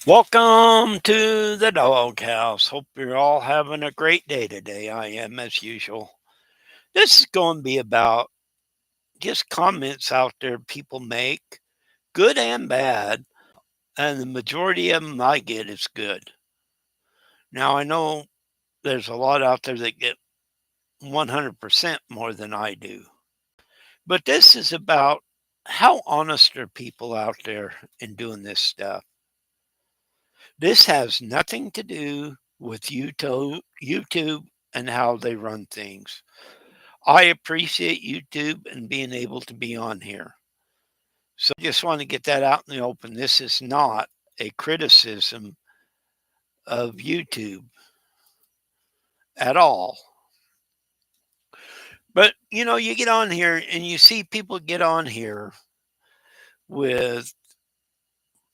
Welcome to the doghouse. Hope you're all having a great day today. I am as usual. This is going to be about just comments out there people make, good and bad, and the majority of them I get is good. Now, I know there's a lot out there that get 100% more than I do, but this is about how honest are people out there in doing this stuff. This has nothing to do with YouTube and how they run things. I appreciate YouTube and being able to be on here. So I just want to get that out in the open. This is not a criticism of YouTube at all. But you get on here and you see people get on here with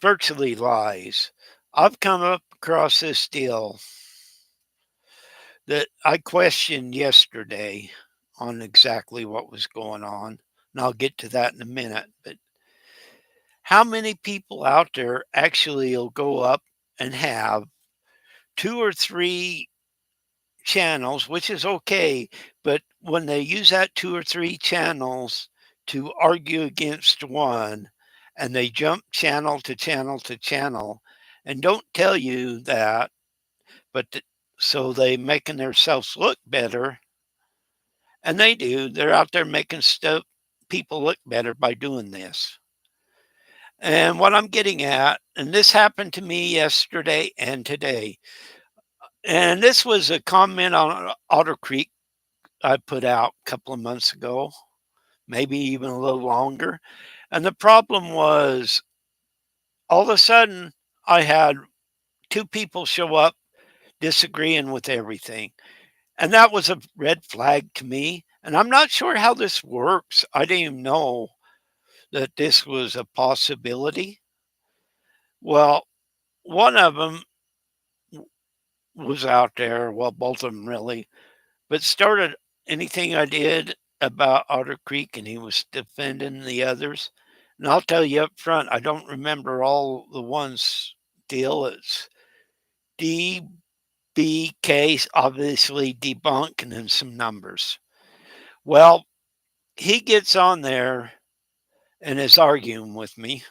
virtually lies. I've come up across this deal that I questioned yesterday on exactly what was going on. And I'll get to that in a minute. But how many people out there actually will go up and have two or three channels, which is okay. But when they use that two or three channels to argue against one, and they jump channel to channel to channel and don't tell you that, but so they making themselves look better. And they do. They're out there making stuff people look better by doing this. And what I'm getting at, and this happened to me yesterday and today, and this was a comment on Otter Creek I put out a couple of months ago, maybe even a little longer. And the problem was all of a sudden I had two people show up disagreeing with everything. And that was a red flag to me. And I'm not sure how this works. I didn't even know that this was a possibility. Well, one of them was out there, well, both of them really, but started anything I did about Otter Creek and he was defending the others. And I'll tell you up front, I don't remember all the ones deal. It's DBK, obviously debunk, and then some numbers. Well, he gets on there and is arguing with me.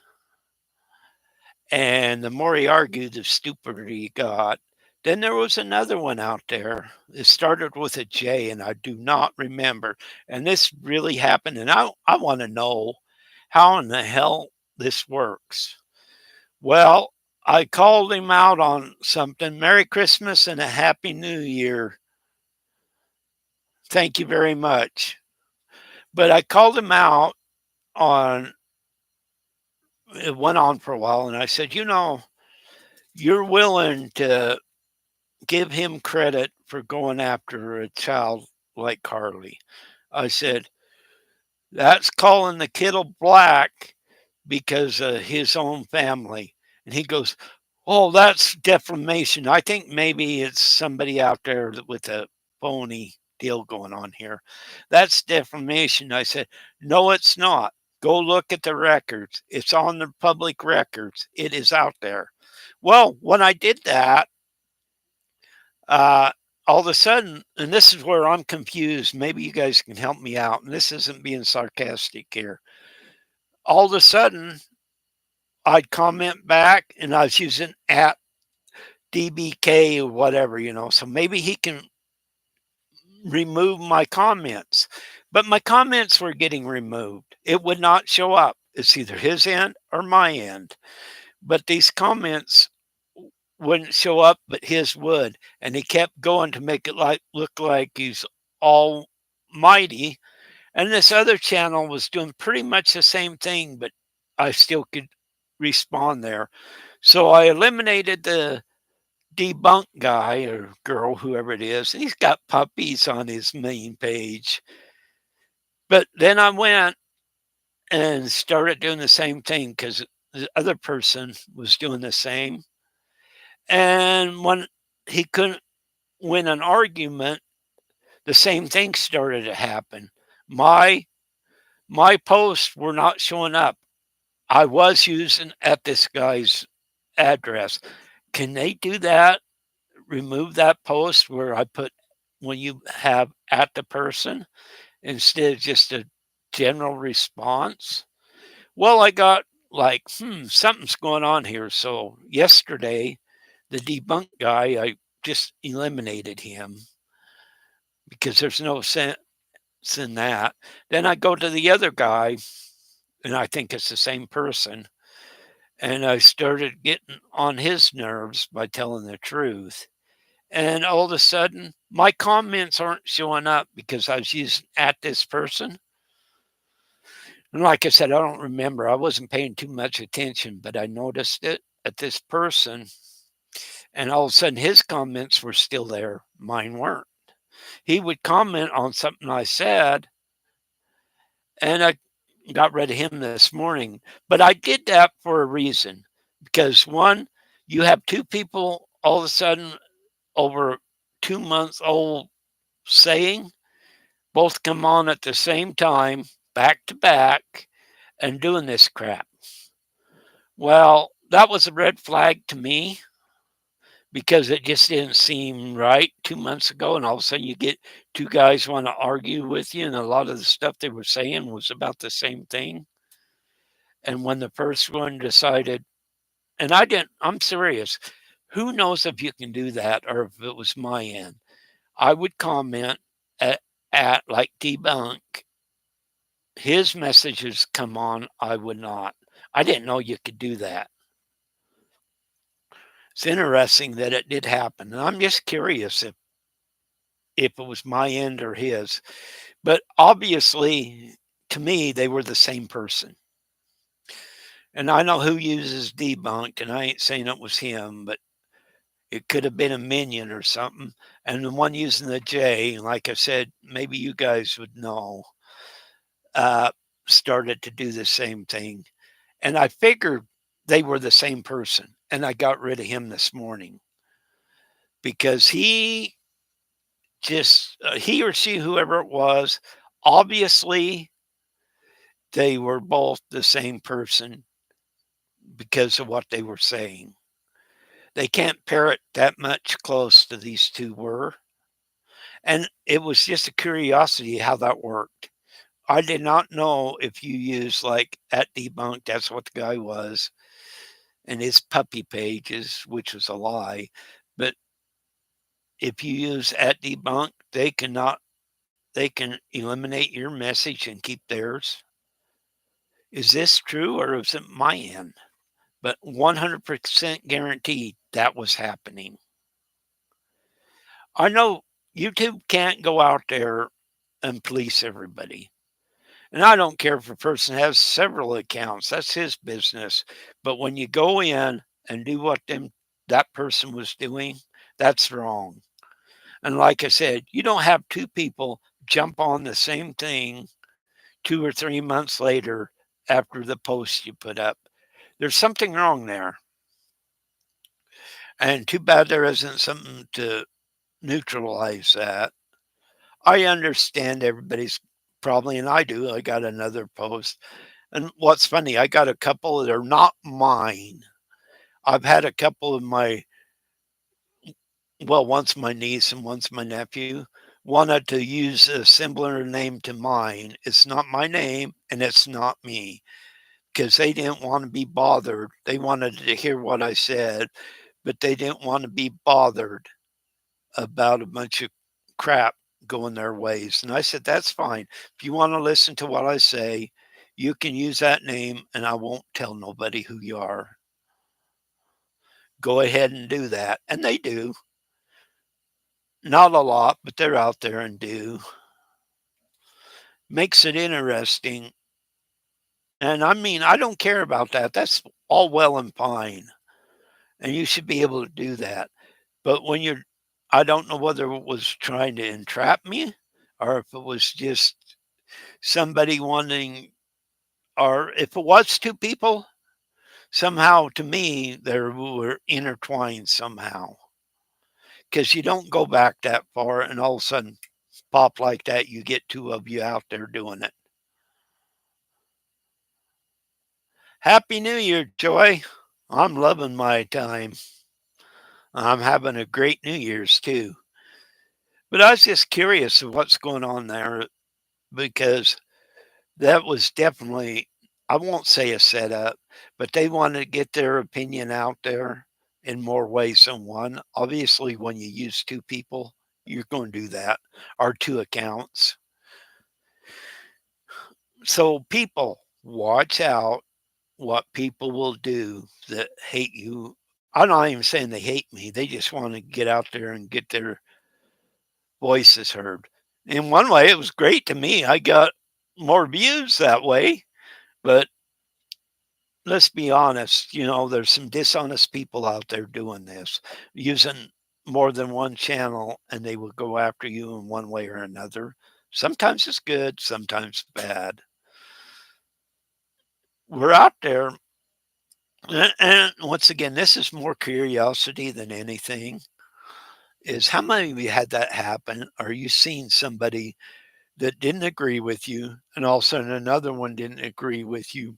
And the more he argued, the stupider he got. Then there was another one out there. It started with a J, and I do not remember. And this really happened. And I want to know how in the hell this works. Well, I called him out on something. Merry Christmas and a Happy New Year. Thank you very much. But I called him out on, it went on for a while, and I said, you're willing to give him credit for going after a child like Carly. I said, that's calling the kiddo black because of his own family. And he goes, oh, that's defamation. I think maybe it's somebody out there with a phony deal going on here. That's defamation. I said, no, it's not. Go look at the records. It's on the public records. It is out there. Well, when I did that, uh, all of a sudden, and this is where I'm confused. Maybe you guys can help me out. And this isn't being sarcastic here. All of a sudden, I'd comment back, and I was using at DBK or whatever, So maybe he can remove my comments. But my comments were getting removed. It would not show up. It's either his end or my end. But these comments wouldn't show up, but his would. And he kept going to make it look like he's almighty. And this other channel was doing pretty much the same thing, but I still could respond there. So I eliminated the debunk guy or girl, whoever it is. And he's got puppies on his main page. But then I went and started doing the same thing because the other person was doing the same. And when he couldn't win an argument, the same thing started to happen. My my posts were not showing up. I was using at this guy's address. Can they do that? Remove that post where I put when you have at the person instead of just a general response? Well, I got like, something's going on here. So yesterday, the debunk guy, I just eliminated him because there's no sense in that. Then I go to the other guy, and I think it's the same person. And I started getting on his nerves by telling the truth. And all of a sudden, my comments aren't showing up because I was using at this person. And like I said, I don't remember. I wasn't paying too much attention, but I noticed it at this person. And all of a sudden, his comments were still there. Mine weren't. He would comment on something I said, and I got rid of him this morning. But I did that for a reason because one, you have two people all of a sudden over 2 months old saying, both come on at the same time, back to back, and doing this crap. Well, that was a red flag to me because it just didn't seem right 2 months ago. And all of a sudden, you get two guys want to argue with you, and a lot of the stuff they were saying was about the same thing. And when the first one decided, and I'm serious, who knows if you can do that or if it was my end? I would comment at, at like debunk. His messages come on, I would not. I didn't know you could do that. It's interesting that it did happen. And I'm just curious if it was my end or his. But obviously, to me, they were the same person. And I know who uses debunk, and I ain't saying it was him, but it could have been a minion or something. And the one using the J, like I said, maybe you guys would know, uh, started to do the same thing. And I figured they were the same person. And I got rid of him this morning because he or she, whoever it was, obviously they were both the same person because of what they were saying. They can't pair it that much close to these two were. And it was just a curiosity how that worked. I did not know if you use like at debunk, that's what the guy was, and his puppy pages, which was a lie. But if you use at debunk, they can eliminate your message and keep theirs. Is this true or is it my end? But 100% guaranteed that was happening. I know YouTube can't go out there and police everybody. And I don't care if a person has several accounts, that's his business. But when you go in and do what that person was doing, that's wrong. And like I said, you don't have two people jump on the same thing 2 or 3 months later after the post you put up. There's something wrong there. And too bad there isn't something to neutralize that. I understand everybody's probably, and I do. I got another post. And what's funny, I got a couple that are not mine. I've had a couple of once my niece and once my nephew wanted to use a similar name to mine. It's not my name and it's not me because they didn't want to be bothered. They wanted to hear what I said, but they didn't want to be bothered about a bunch of crap going their ways. And I said, that's fine. If you want to listen to what I say, you can use that name and I won't tell nobody who you are. Go ahead and do that. And they do. Not a lot, but they're out there and do. Makes it interesting. And I mean, I don't care about that. That's all well and fine. And you should be able to do that. But when I don't know whether it was trying to entrap me or if it was just somebody wanting, or if it was two people, somehow to me, they were intertwined somehow. Because you don't go back that far and all of a sudden pop like that, you get two of you out there doing it. Happy New Year, Joy. I'm loving my time. I'm having a great New Year's too. But I was just curious of what's going on there because that was definitely, I won't say a setup, but they wanted to get their opinion out there in more ways than one. Obviously, when you use two people, you're going to do that, or two accounts. So, people, watch out what people will do that hate you. I'm not even saying they hate me, they just want to get out there and get their voices heard. In one way, it was great to me. I got more views that way, but let's be honest, there's some dishonest people out there doing this, using more than one channel, and they will go after you in one way or another. Sometimes it's good, sometimes bad. We're out there, and once again, this is more curiosity than anything. Is how many of you had that happen? Are you seeing somebody that didn't agree with you, and all of a sudden another one didn't agree with you,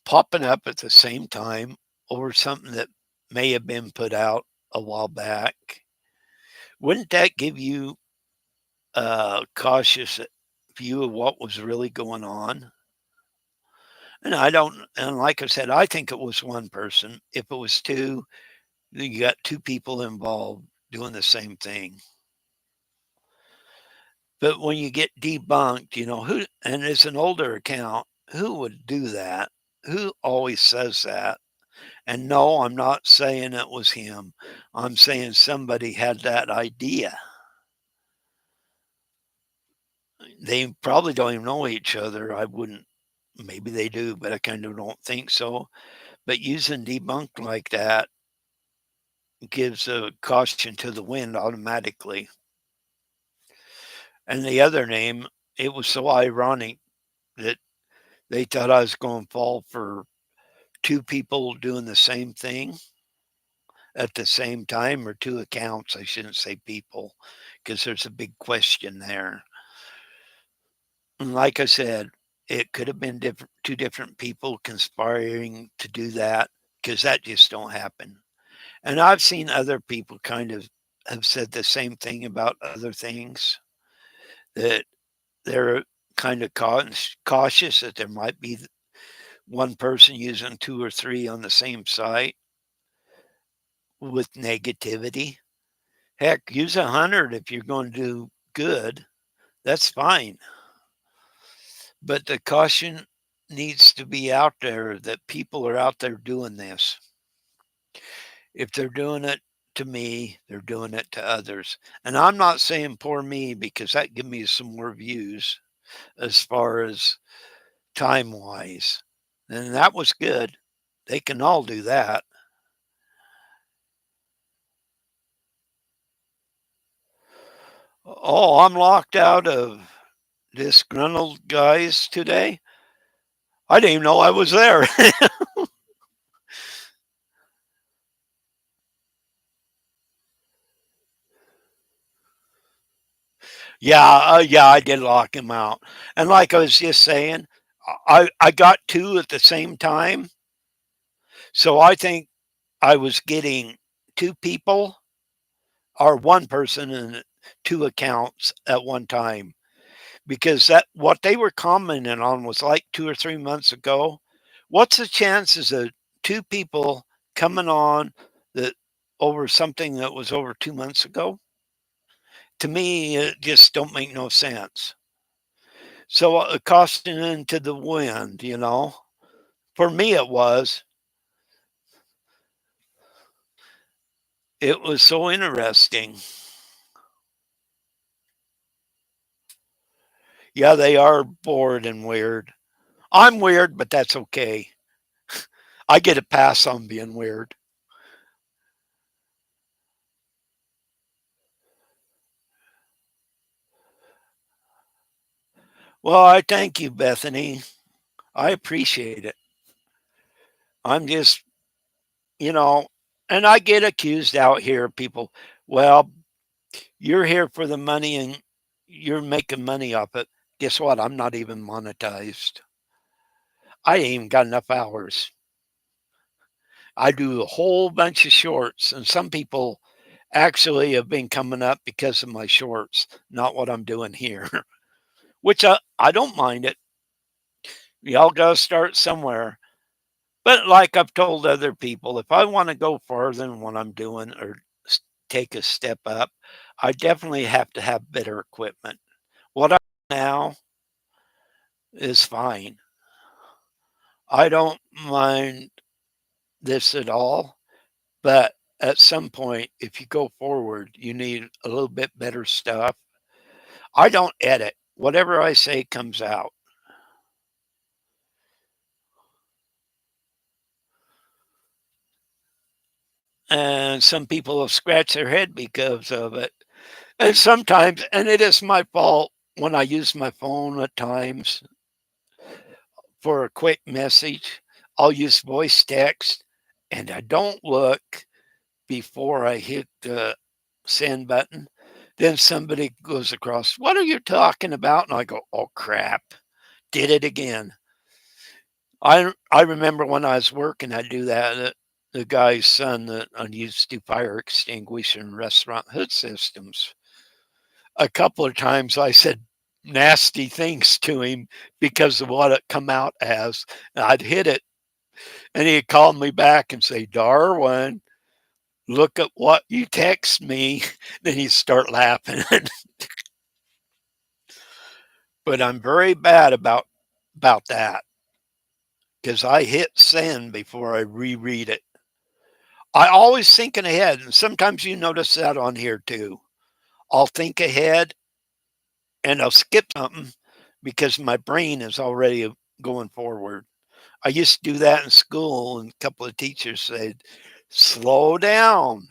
popping up at the same time over something that may have been put out a while back? Wouldn't that give you a cautious view of what was really going on? And I don't, and like I said, I think it was one person. If it was two, then you got two people involved doing the same thing. But when you get debunked, who, and it's an older account, who would do that? Who always says that? And no, I'm not saying it was him. I'm saying somebody had that idea. They probably don't even know each other. I wouldn't, maybe they do, but I kind of don't think so. But using debunk like that gives a caution to the wind automatically. And the other name, it was so ironic that they thought I was going to fall for two people doing the same thing at the same time, or two accounts. I shouldn't say people, because there's a big question there. And like I said, it could have been different, two different people conspiring to do that, because that just don't happen. And I've seen other people kind of have said the same thing about other things, that they're kind of cautious that there might be one person using two or three on the same site with negativity. Heck, use 100 if you're going to do good. That's fine. But the caution needs to be out there that people are out there doing this. If they're doing it to me, they're doing it to others. And I'm not saying poor me, because that give me some more views as far as time wise. And that was good. They can all do that. Oh, I'm locked out of disgruntled guys today. I didn't even know I was there. Yeah, I did lock him out. And like I was just saying, I got two at the same time. So I think I was getting two people, or one person and two accounts at one time, because that what they were commenting on was like 2 or 3 months ago. What's the chances of two people coming on that over something that was over 2 months ago? To me, it just don't make no sense. So costing into the wind. For me, it was so interesting. Yeah, they are bored and weird. I'm weird, but that's okay. I get a pass on being weird. Well, I thank you, Bethany. I appreciate it. I'm just, you know, and I get accused out here, people. Well, you're here for the money and you're making money off it. Guess what? I'm not even monetized. I ain't even got enough hours. I do a whole bunch of shorts, and some people actually have been coming up because of my shorts, not what I'm doing here, which I don't mind it. Y'all got to start somewhere. But like I've told other people, if I want to go farther than what I'm doing or take a step up, I definitely have to have better equipment. What I now is fine. I don't mind this at all, but at some point, if you go forward, you need a little bit better stuff. I don't edit. Whatever I say comes out. And some people have scratched their head because of it. And sometimes, and it is my fault when I use my phone at times for a quick message, I'll use voice text and I don't look before I hit the send button. Then somebody goes across, "What are you talking about?" And I go, "Oh crap, did it again." I remember when I was working, I do that. The guy's son that I used to do fire extinguisher and restaurant hood systems. A couple of times I said nasty things to him because of what it come out as. And I'd hit it, and he'd call me back and say, "Darwin, look at what you text me." Then he'd start laughing. But I'm very bad about that because I hit send before I reread it. I always thinking ahead, and sometimes you notice that on here too. I'll think ahead and I'll skip something because my brain is already going forward. I used to do that in school, and a couple of teachers said, "Slow down.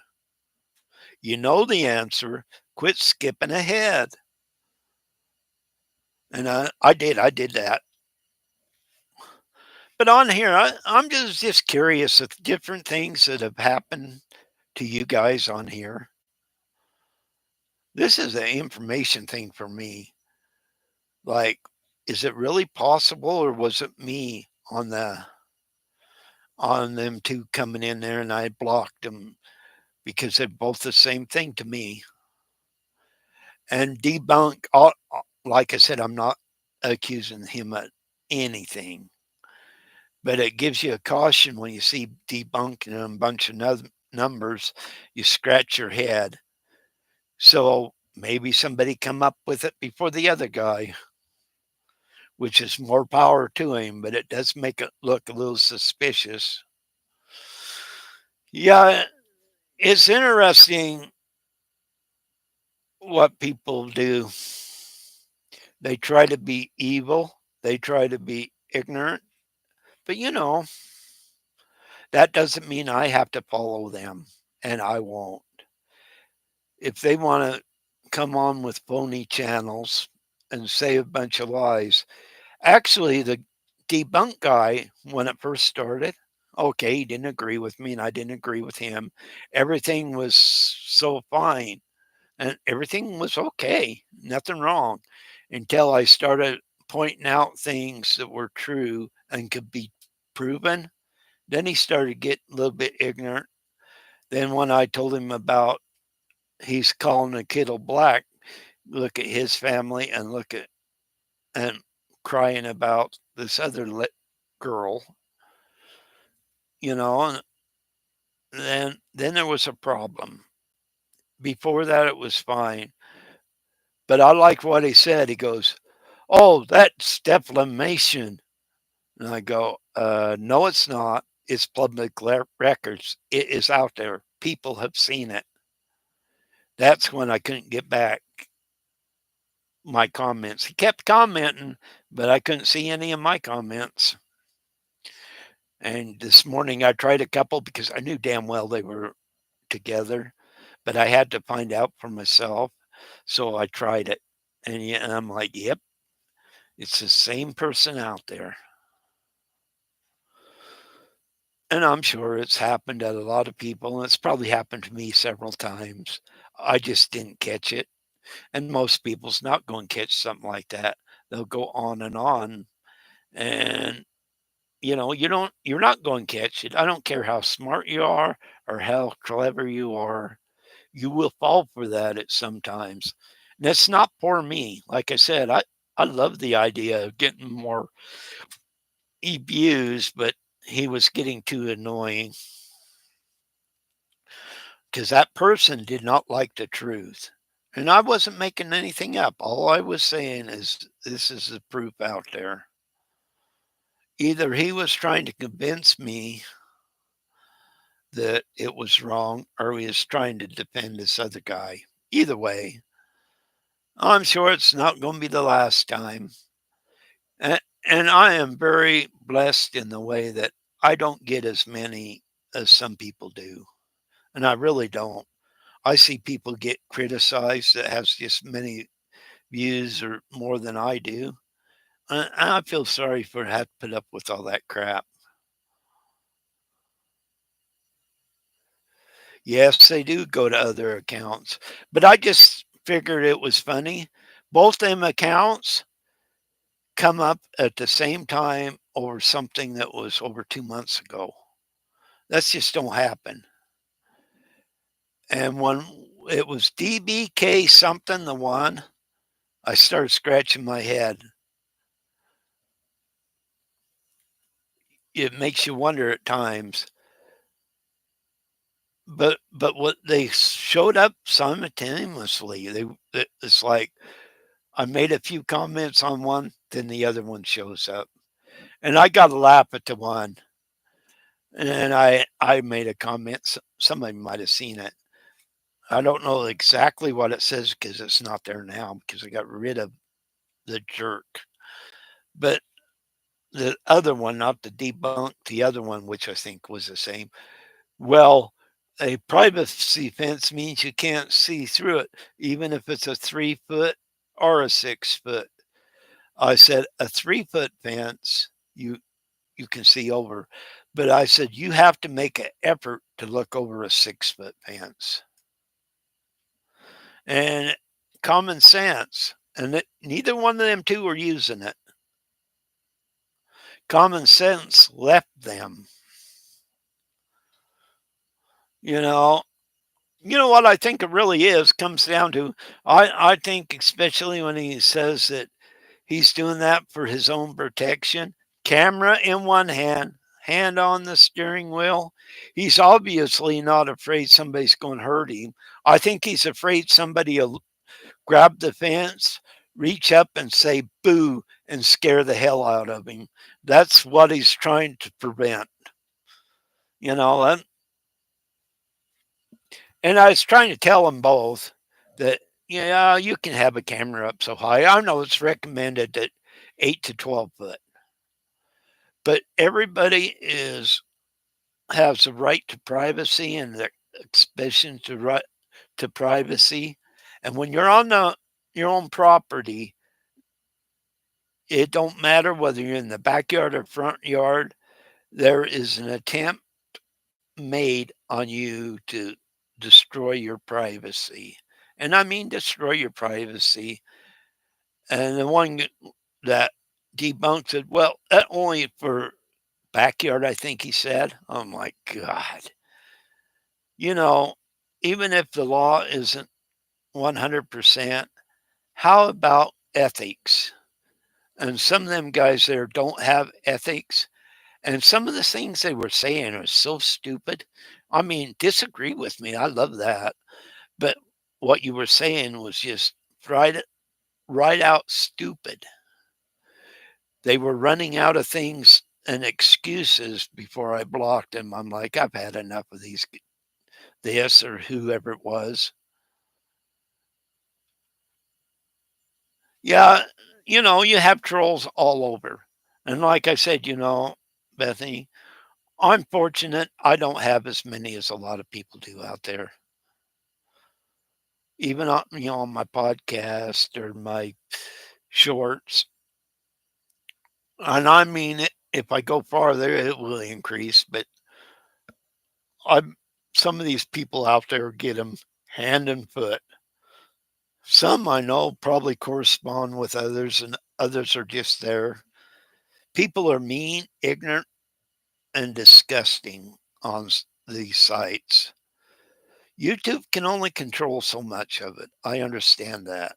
You know the answer. Quit skipping ahead." And I did that. But on here, I'm just curious of different things that have happened to you guys on here. This is an information thing for me. Like, is it really possible, or was it me on them two coming in there and I blocked them because they're both the same thing to me? And debunk all, like I said, I'm not accusing him of anything, but it gives you a caution when you see debunking a bunch of numbers, you scratch your head. So maybe somebody come up with it before the other guy, which is more power to him, but it does make it look a little suspicious. Yeah, it's interesting what people do. They try to be evil, they try to be ignorant, but that doesn't mean I have to follow them, and I won't. If they want to come on with phony channels and say a bunch of lies, actually, the debunk guy, when it first started, okay, he didn't agree with me and I didn't agree with him. Everything was so fine and everything was okay, nothing wrong, until I started pointing out things that were true and could be proven. Then he started getting a little bit ignorant. Then when I told him about he's calling a kiddo black, look at his family and look at and crying about this other girl, and then there was a problem. Before that, it was fine. But I like what he said. He goes, "Oh, that's defamation." And I go, no, it's not. It's public records. It is out there. People have seen it." That's when I couldn't get back my comments. He kept commenting, but I couldn't see any of my comments. And this morning I tried a couple because I knew damn well they were together, but I had to find out for myself. So I tried it. And yeah, and I'm like, yep, it's the same person out there. And I'm sure it's happened to a lot of people, and it's probably happened to me several times. I just didn't catch it. And most people's not going to catch something like that. They'll go on, and you're not going to catch it. I don't care how smart you are or how clever you are. You will fall for that at sometimes. And that's not for me. Like I said, I love the idea of getting more views, but he was getting too annoying because that person did not like the truth. And I wasn't making anything up. All I was saying is this is the proof out there. Either he was trying to convince me that it was wrong or he was trying to defend this other guy. Either way, I'm sure it's not going to be the last time. And I am very blessed in the way that I don't get as many as some people do. And I really don't. I see people get criticized that has just many views or more than I do. And I feel sorry for having to put up with all that crap. Yes, they do go to other accounts, but I just figured it was funny. Both them accounts come up at the same time over something that was over 2 months ago. That's just don't happen. And when it was DBK something, the one, I started scratching my head. It makes you wonder at times. But what they showed up simultaneously. It's like I made a few comments on one, then the other one shows up. And I got to laugh at the one. And I made a comment. Somebody might have seen it. I don't know exactly what it says because it's not there now because I got rid of the jerk. But the other one, not the debunk, the other one, which I think was the same. Well, a privacy fence means you can't see through it, even if it's a 3 foot or a 6 foot. I said a 3 foot fence, you can see over. But I said you have to make an effort to look over a 6 foot fence. And common sense. And neither one of them two are using it. Common sense left them. You know, what I think it really is comes down to I think especially when he says that he's doing that for his own protection, camera in one hand, hand on the steering wheel. He's obviously not afraid somebody's going to hurt him. I think he's afraid somebody will grab the fence, reach up and say boo and scare the hell out of him. That's what he's trying to prevent. You know, and And I was trying to tell them both that, yeah, you can have a camera up so high. I know it's recommended at 8 to 12 foot, but everybody is has a right to privacy and the expression to right to privacy. And when you're on your own property, it don't matter whether you're in the backyard or front yard. There is an attempt made on you to destroy your privacy. And I mean destroy your privacy. And the one that debunks it, well, that only for backyard, I think he said. Oh my God. You know, even if the law isn't 100%, how about ethics? And some of them guys there don't have ethics. And some of the things they were saying are so stupid. I mean, disagree with me. I love that. But what you were saying was just right, right out stupid. They were running out of things and excuses before I blocked them. I'm like, I've had enough of this or whoever it was. Yeah, you have trolls all over. And like I said, Bethany, I'm fortunate I don't have as many as a lot of people do out there. Even on my podcast or my shorts. And I mean, if I go farther, it will increase. But I'm some of these people out there get them hand and foot. Some I know probably correspond with others, and others are just there. People are mean, ignorant, and disgusting on these sites. YouTube can only control so much of it. I understand that.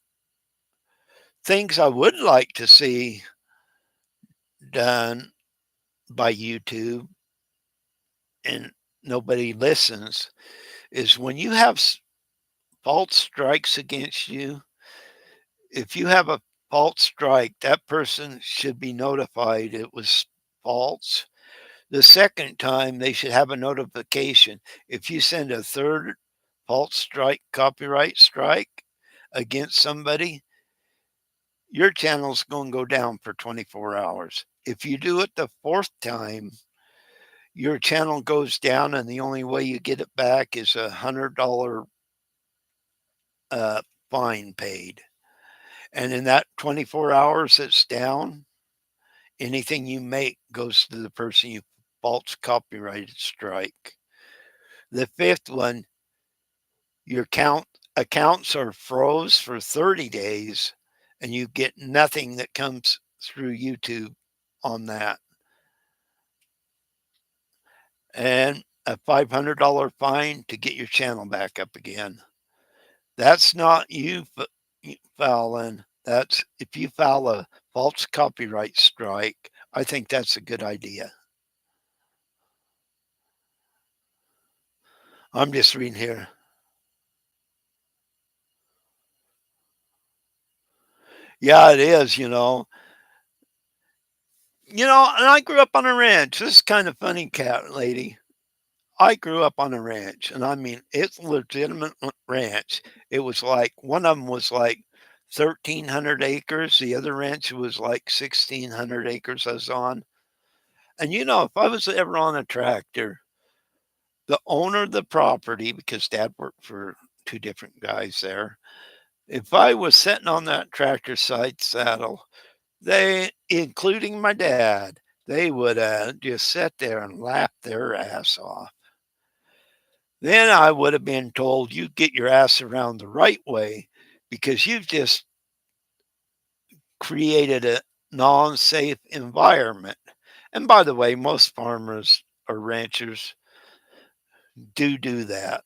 Things I would like to see done by YouTube and nobody listens is when you have false strikes against you, if you have a false strike, that person should be notified it was false. The second time, they should have a notification. If you send a third false strike, copyright strike against somebody, your channel's going to go down for 24 hours. If you do it the fourth time, your channel goes down, and the only way you get it back is $100 uh, fine paid. And in that 24 hours it's down, anything you make goes to the person you false copyrighted strike. The fifth one, your accounts are froze for 30 days and you get nothing that comes through YouTube on that. And a $500 fine to get your channel back up again. That's not you fouling. That's if you file a false copyright strike, I think that's a good idea. I'm just reading here. Yeah, it is, you know. And I grew up on a ranch. This is kind of funny, cat lady. I grew up on a ranch, and I mean, it's a legitimate ranch. It was like one of them was like 1,300 acres. The other ranch was like 1,600 acres I was on. And if I was ever on a tractor, the owner of the property, because dad worked for two different guys there, if I was sitting on that tractor side saddle, they, including my dad, they would just sit there and laugh their ass off. Then I would have been told, you get your ass around the right way because you've just created a non safe environment. And by the way, most farmers or ranchers do that.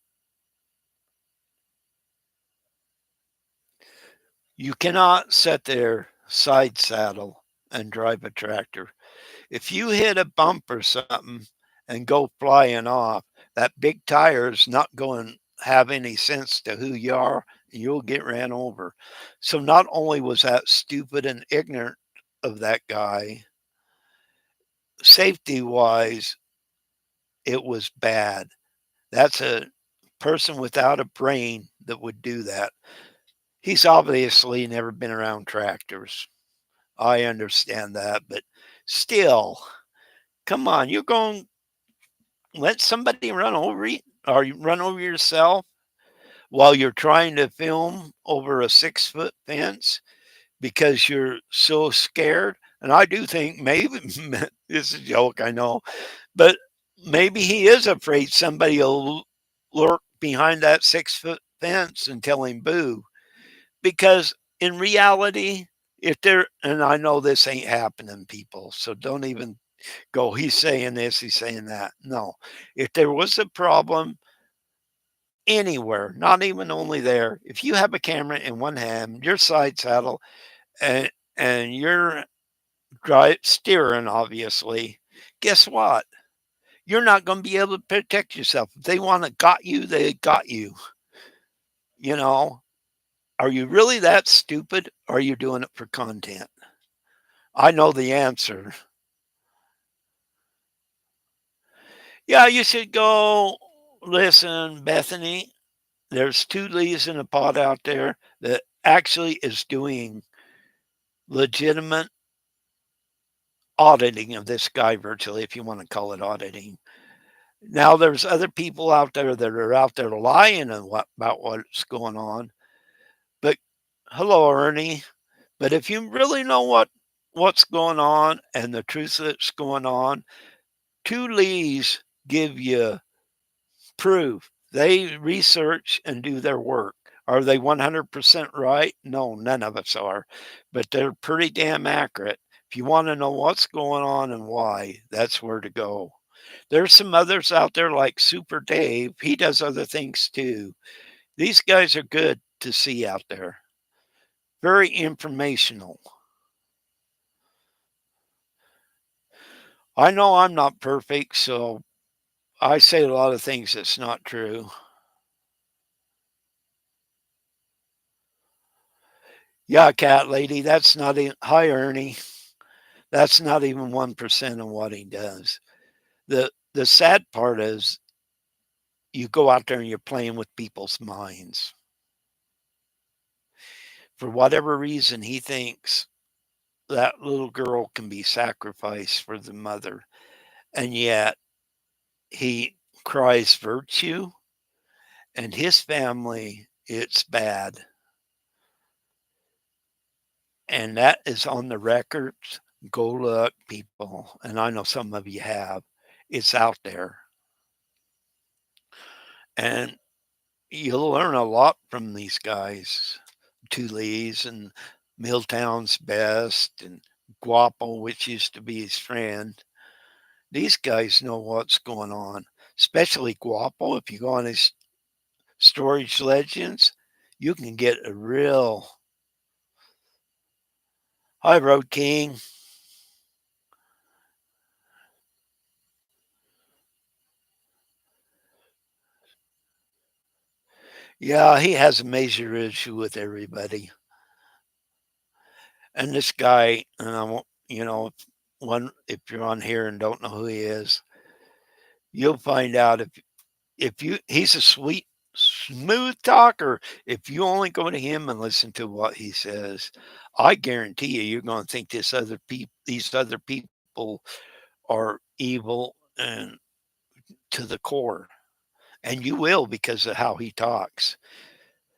You cannot sit there side saddle and drive a tractor. If you hit a bump or something and go flying off, that big tire is not going to have any sense to who you are, and you'll get ran over. So not only was that stupid and ignorant of that guy, safety wise, it was bad. That's a person without a brain that would do that. He's obviously never been around tractors. I understand that, but still, come on, you're going let somebody run over you or you run over yourself while you're trying to film over a 6-foot fence because you're so scared. And I do think maybe this is a joke, I know, but maybe he is afraid somebody will lurk behind that 6-foot fence and tell him boo. Because in reality, if there, and I know this ain't happening, people, so don't even go, he's saying this, he's saying that. No. If there was a problem anywhere, not even only there, if you have a camera in one hand, your side saddle, and you're steering, obviously, guess what? You're not going to be able to protect yourself. If they want to got you, they got you. You know, are you really that stupid? Or are you doing it for content? I know the answer. Yeah, you should go listen, Bethany. There's two leaves in a pot out there that actually is doing legitimate auditing of this guy virtually, if you want to call it auditing. Now, there's other people out there that are out there lying about what's going on. But hello, Ernie. But if you really know what's going on and the truth that's going on, two Lees give you proof. They research and do their work. Are they 100% right? No, none of us are, but they're pretty damn accurate. If you wanna know what's going on and why, that's where to go. There's some others out there like Super Dave, he does other things too. These guys are good to see out there. Very informational. I know I'm not perfect, so I say a lot of things that's not true. Yeah, cat lady, that's not even hi, Ernie. That's not even 1% of what he does. The sad part is you go out there and you're playing with people's minds. For whatever reason, he thinks that little girl can be sacrificed for the mother, and yet he cries virtue, and his family, it's bad. And that is on the records. Go look, people, and I know some of you have. It's out there. And you'll learn a lot from these guys. Tulees and Milltown's Best and Guapo, which used to be his friend. These guys know what's going on, especially Guapo. If you go on his Storage Legends, you can get a real Hi, Road King. Yeah, he has a major issue with everybody. And this guy, and I won't, one if you're on here and don't know who he is, you'll find out if you he's a sweet, smooth talker. If you only go to him and listen to what he says, I guarantee you, you're going to think these other people are evil and to the core, and you will because of how he talks.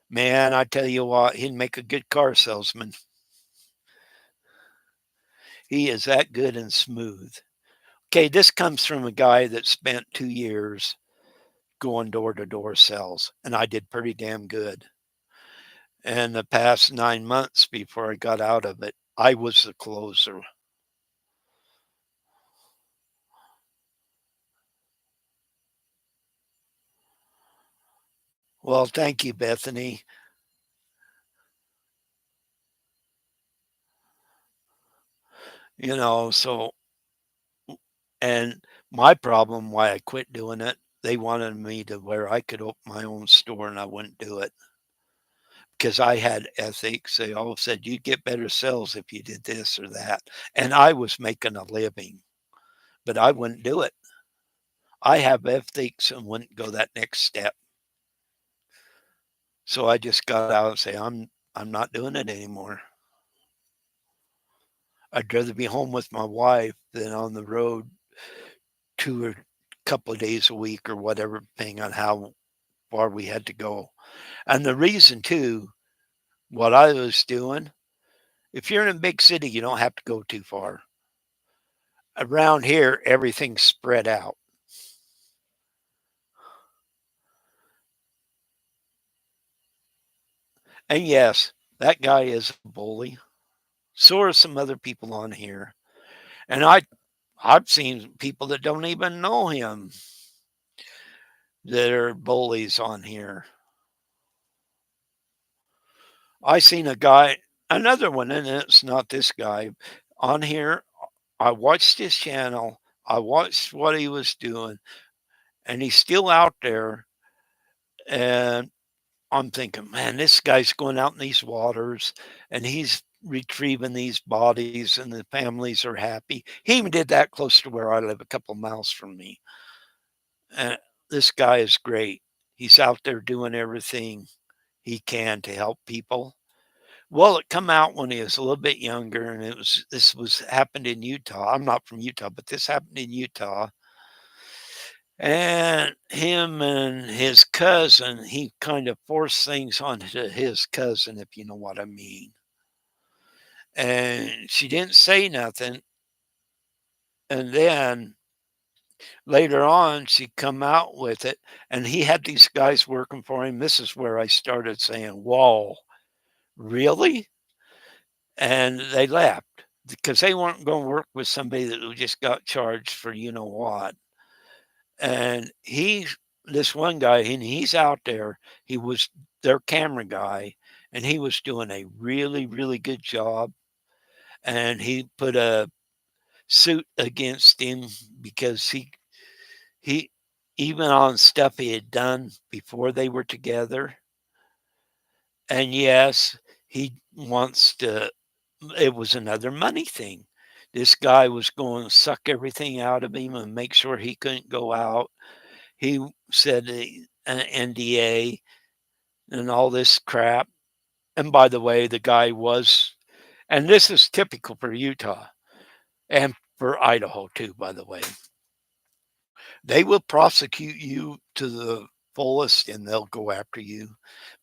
Man, I tell you what, he'd make a good car salesman. He is that good and smooth. Okay, this comes from a guy that spent 2 years going door to door sales, and I did pretty damn good. And the past 9 months before I got out of it, I was the closer. Well, thank you, Bethany. So, and my problem why I quit doing it, they wanted me to where I could open my own store and I wouldn't do it because I had ethics. They all said you'd get better sales if you did this or that. And I was making a living, but I wouldn't do it. I have ethics and wouldn't go that next step. So I just got out and say, I'm not doing it anymore. I'd rather be home with my wife than on the road 2 or couple of days a week or whatever, depending on how far we had to go. And the reason too, what I was doing, if you're in a big city, you don't have to go too far. Around here, everything's spread out. And yes, that guy is a bully. So are some other people on here. And I've seen people that don't even know him that are bullies on here. I seen a guy, another one, and it's not this guy on here. I watched his channel. I watched what he was doing, and he's still out there. And I'm thinking, man, this guy's going out in these waters and he's retrieving these bodies, and the families are happy. He even did that close to where I live, a couple miles from me. And this guy is great. He's out there doing everything he can to help people. Well, it come out when he was a little bit younger, and this was happened in Utah. I'm not from Utah, but this happened in Utah. And him and his cousin, he kind of forced things onto his cousin, if you know what I mean. And she didn't say nothing. And then later on, she come out with it, and he had these guys working for him. This is where I started saying, "Whoa, really?" And they left. because they weren't going to work with somebody that just got charged for you know what. And this one guy, and he's out there. He was their camera guy, and he was doing a really, really good job. And he put a suit against him because he even on stuff he had done before they were together. And yes, he wants to. It was another money thing. This guy was going to suck everything out of him and make sure he couldn't go out. He said an NDA and all this crap. And by the way, the guy was, and this is typical for Utah and for Idaho too, by the way. They will prosecute you to the fullest and they'll go after you.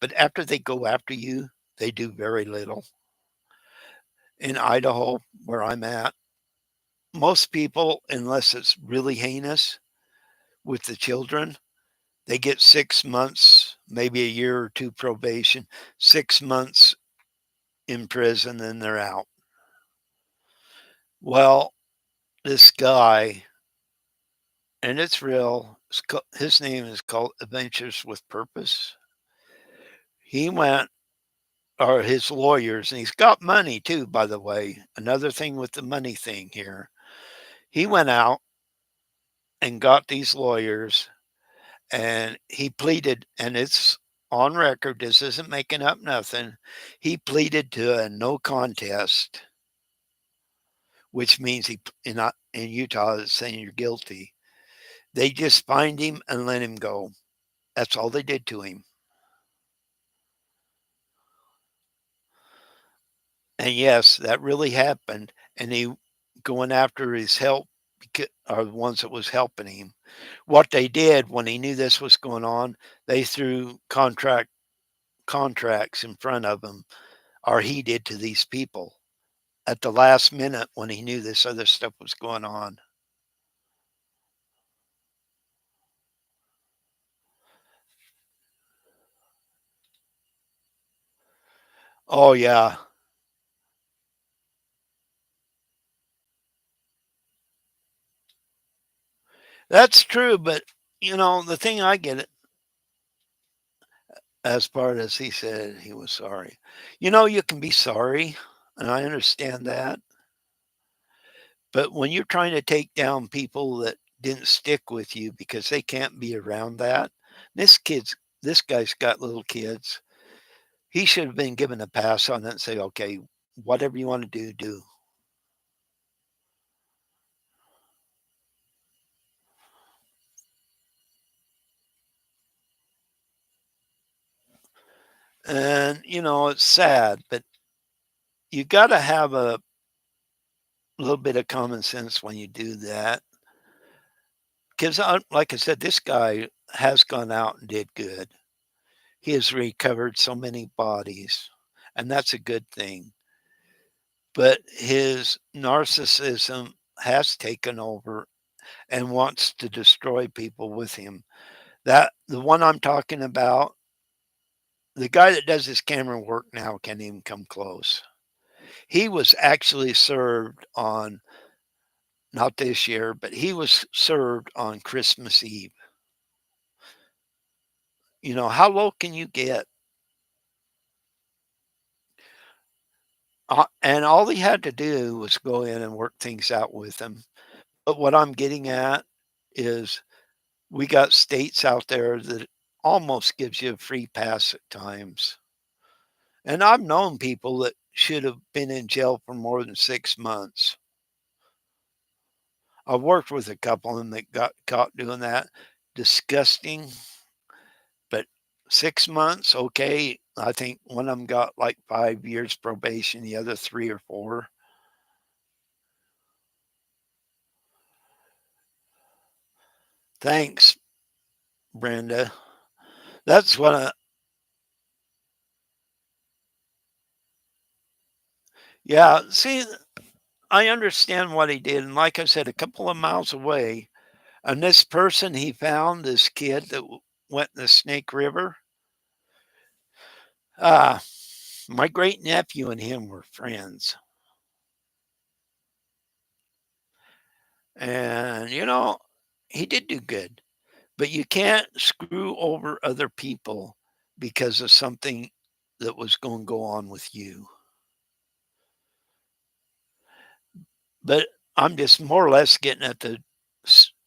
But after they go after you, they do very little. In Idaho, where I'm at, most people, unless it's really heinous with the children, they get 6 months, maybe a year or two probation, 6 months in prison, and they're out. Well, this guy, and it's real, his name is called Adventures with Purpose. He went, or his lawyers, and he's got money too, by the way. Another thing with the money thing here. He went out and got these lawyers and he pleaded, and it's on record, this isn't making up nothing. He pleaded to a no contest, which means in Utah, it's saying you're guilty. They just fined him and let him go. That's all they did to him. And yes, that really happened. And he going after his help, or the ones that was helping him. What they did when he knew this was going on, they threw contracts in front of him, or he did to these people at the last minute when he knew this other stuff was going on. Oh yeah, that's true. But the thing I get it as part as he said he was sorry. You can be sorry, and I understand that. But when you're trying to take down people that didn't stick with you because they can't be around that, this guy's got little kids. He should have been given a pass on it and say, okay, whatever you want to do, do. And it's sad, but you got to have a little bit of common sense when you do that. Because, like I said, this guy has gone out and did good. He has recovered so many bodies, and that's a good thing. But his narcissism has taken over and wants to destroy people with him. That the one I'm talking about, the guy that does his camera work now can't even come close. He was actually served on, not this year, but he was served on Christmas Eve. How low can you get? And all he had to do was go in and work things out with them. But what I'm getting at is we got states out there that almost gives you a free pass at times. And I've known people that should have been in jail for more than 6 months. I've worked with a couple of them that got caught doing that. Disgusting. But 6 months, okay. I think one of them got like 5 years probation, the other 3 or 4. Thanks, Brenda. That's what yeah, see, I understand what he did. And like I said, a couple of miles away, and this person he found, this kid that went in the Snake River, uh, my great nephew and him were friends. And, he did do good. But you can't screw over other people because of something that was going to go on with you. But I'm just more or less getting at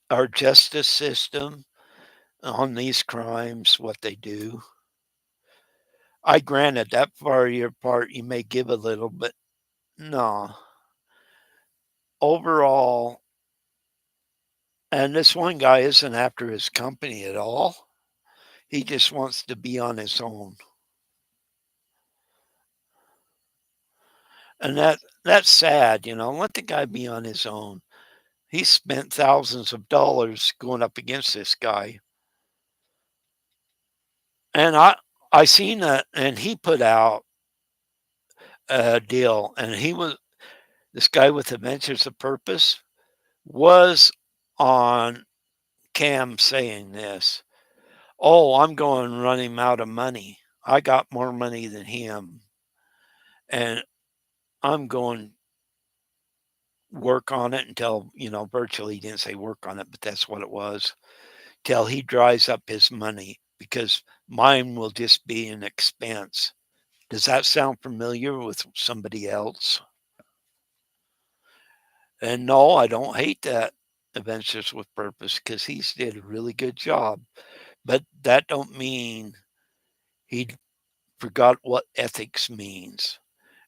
our justice system on these crimes, what they do. I granted that part of your part you may give a little, but no. Overall, and this one guy isn't after his company at all. He just wants to be on his own. And that's sad, Let the guy be on his own. He spent thousands of dollars going up against this guy. And I seen that, and he put out a deal, and this guy with Adventures of Purpose was on cam saying this. Oh, I'm going to run him out of money. I got more money than him, and I'm going work on it until, virtually he didn't say work on it, but that's what it was, till he dries up his money because mine will just be an expense. Does that sound familiar with somebody else? And no, I don't hate that Adventures with Purpose because he's did a really good job. But that don't mean he forgot what ethics means.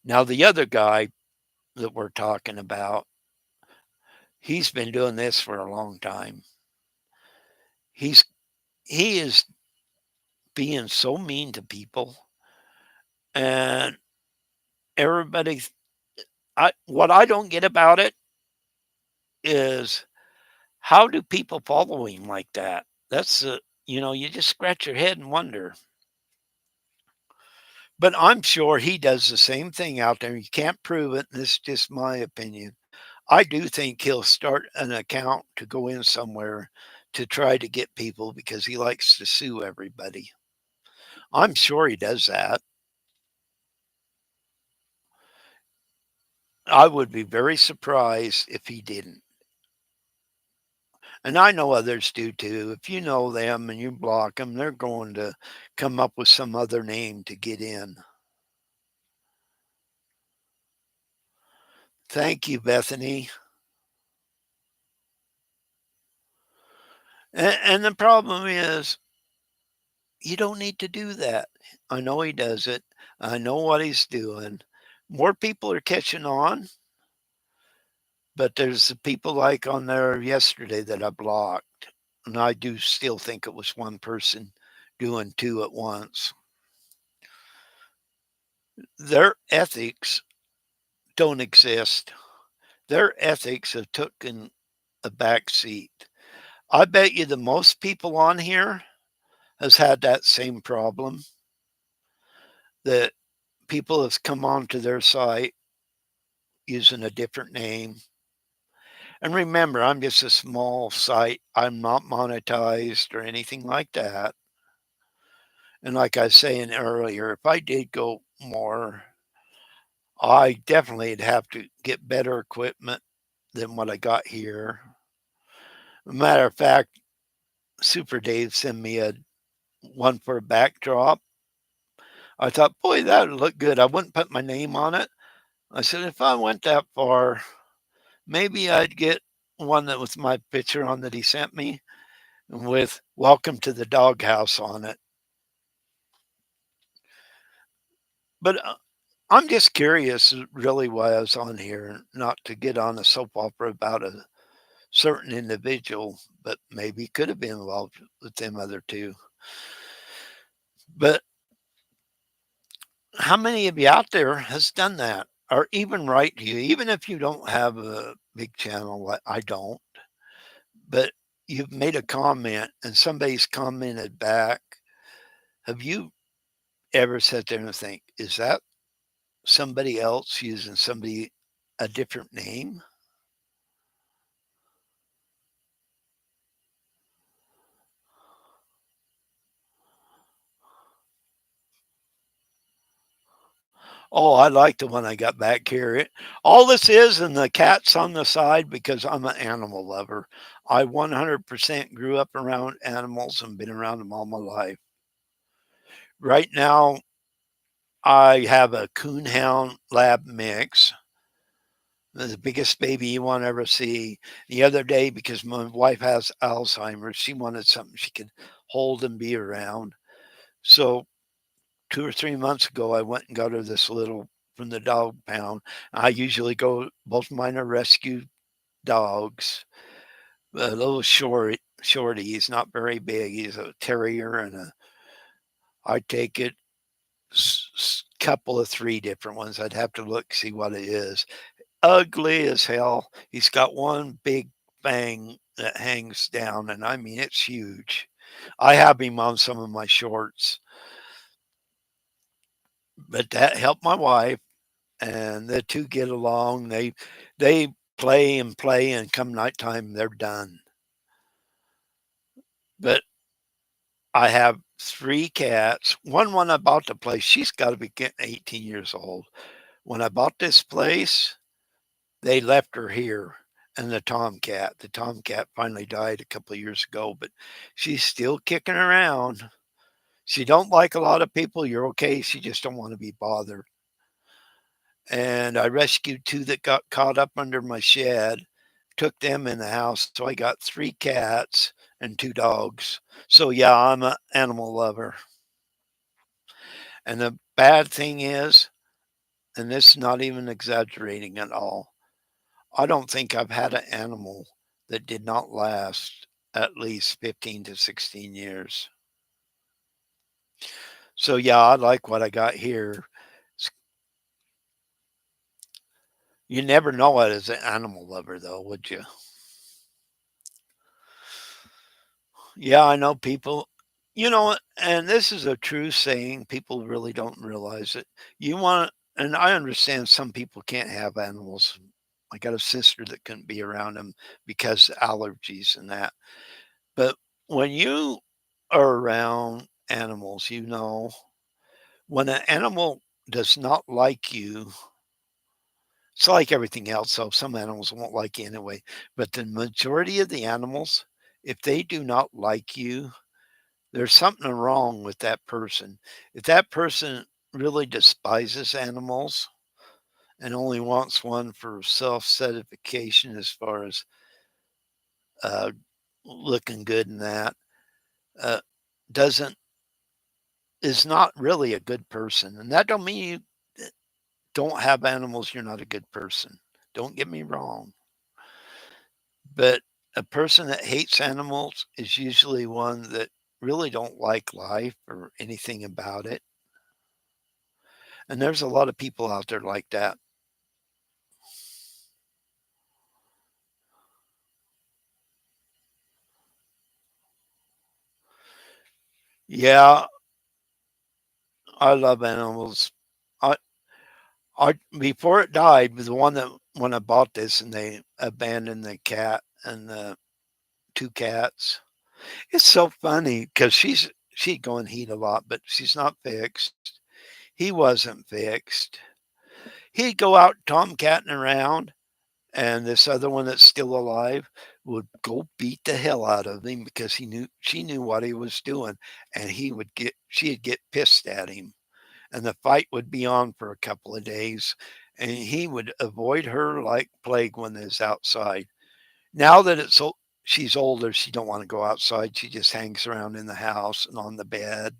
Now the other guy that we're talking about, he's been doing this for a long time. He's he is being so mean to people, and everybody. What I don't get about it is how do people follow him like that? That's you just scratch your head and wonder. But I'm sure he does the same thing out there. You can't prove it. And this is just my opinion. I do think he'll start an account to go in somewhere to try to get people because he likes to sue everybody. I'm sure he does that. I would be very surprised if he didn't. And I know others do too. If you know them and you block them, they're going to come up with some other name to get in. Thank you, Bethany. And the problem is, you don't need to do that. I know he does it. I know what he's doing. More people are catching on, but there's the people like on there yesterday that I blocked. And I do still think it was one person doing two at once. Their ethics don't exist. Their ethics have taken a back seat. I bet you the most people on here has had that same problem, that people have come onto their site using a different name. And remember, I'm just a small site. I'm not monetized or anything like that. And like I was saying earlier, if I did go more, I definitely would have to get better equipment than what I got here. Matter of fact, Super Dave sent me a one for a backdrop. I thought, boy, that would look good. I wouldn't put my name on it. I said, if I went that far, maybe I'd get one that was my picture on that he sent me with "Welcome to the Doghouse" on it. But I'm just curious, really, why I was on here, not to get on a soap opera about a certain individual, but maybe could have been involved with them other two. But how many of you out there has done that, or even write to you, even if you don't have a big channel like I don't, but you've made a comment and somebody's commented back? Have you ever sat there and think, is that somebody else using somebody a different name? Oh, I like the one I got back here. All this is, and the cat's on the side because I'm an animal lover. I 100% grew up around animals and been around them all my life. Right now, I have a coonhound lab mix. The biggest baby you won't ever see. The other day, because my wife has Alzheimer's, she wanted something she could hold and be around. So 2 or 3 months ago, I went and got her this little from the dog pound. I usually go, both mine are rescue dogs. A little shorty. He's not very big. He's a terrier, and I take it couple of three different ones. I'd have to look see what it is. Ugly as hell. He's got one big fang that hangs down, and I mean it's huge. I have him on some of my shorts, but that helped my wife, and the two get along. They play, and come nighttime they're done. But I have three cats. One I bought the place. She's got to be getting 18 years old. When I bought this place, they left her here. And the tomcat finally died a couple of years ago, but she's still kicking around. She don't like a lot of people. You're okay. She just don't want to be bothered. And I rescued two that got caught up under my shed, took them in the house. So I got three cats and two dogs. So yeah, I'm an animal lover. And the bad thing is, and this is not even exaggerating at all, I don't think I've had an animal that did not last at least 15 to 16 years. So yeah, I like what I got here. You never know it as an animal lover though, would you? Yeah, I know people, and this is a true saying, people really don't realize it. You want, and I understand some people can't have animals. I got a sister that couldn't be around them because allergies and that. But when you are around animals, when an animal does not like you, it's like everything else. So some animals won't like you anyway. But the majority of the animals, if they do not like you, there's something wrong with that person. If that person really despises animals and only wants one for self satisfaction as far as uh, looking good and that, uh, doesn't is not really a good person. And that don't mean you don't have animals, you're not a good person. Don't get me wrong. But a person that hates animals is usually one that really don't like life or anything about it. And there's a lot of people out there like that. Yeah, I love animals. I I before it died, was the one that when I bought this and they abandoned the cat and the two cats. It's so funny because she'd go and eat a lot, but she's not fixed. He wasn't fixed. He'd go out tomcatting around, and this other one that's still alive would go beat the hell out of him because she knew what he was doing, and she'd get pissed at him, and the fight would be on for a couple of days, and he would avoid her like plague when it's outside. Now that she's older, she don't want to go outside. She just hangs around in the house and on the bed.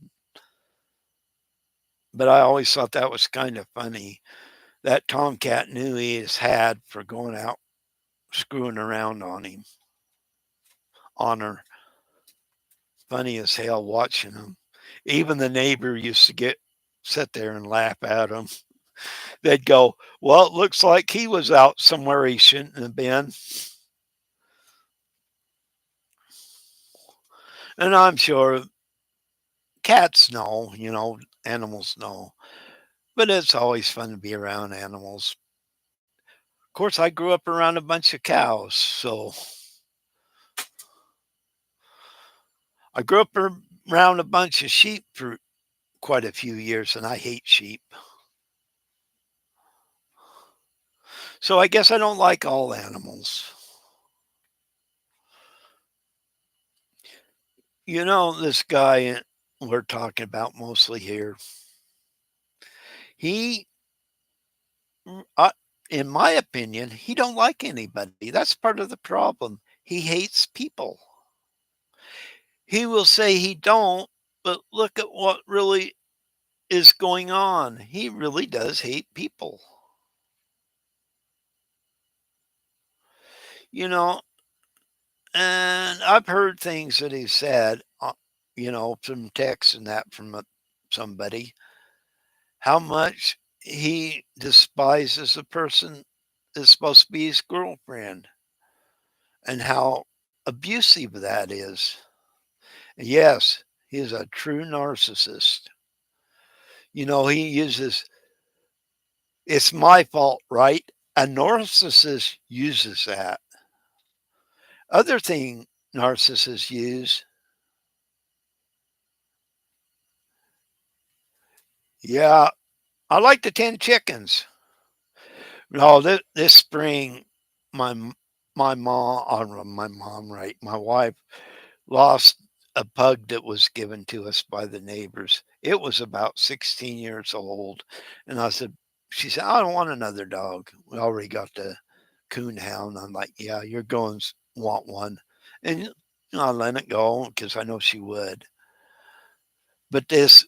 But I always thought that was kind of funny. That tomcat knew he has had for going out screwing around on her. Funny as hell watching him. Even the neighbor used to get sit there and laugh at him. They'd go, "Well, it looks like he was out somewhere he shouldn't have been." And I'm sure cats know, animals know. But it's always fun to be around animals. Of course, I grew up around a bunch of cows, so I grew up around a bunch of sheep for quite a few years, and I hate sheep. So I guess I don't like all animals. This guy we're talking about mostly here, he, mm, uh, in my opinion, he don't like anybody. That's part of the problem. He hates people. He will say he don't, but look at what really is going on. He really does hate people. You know, and I've heard things that he said, some texts and that from somebody, how much he despises a person that's supposed to be his girlfriend and how abusive that is. Yes, he is a true narcissist. He uses, it's my fault, right? A narcissist uses that. Other thing narcissists use, yeah, I like to tend chickens. No, this spring, my m- my mom, my mom, right? My wife lost a pug that was given to us by the neighbors. It was about 16 years old, and I said, she said, I don't want another dog. We already got the coon hound. I'm like, yeah, you're going to want one, and I let it go because I know she would. But this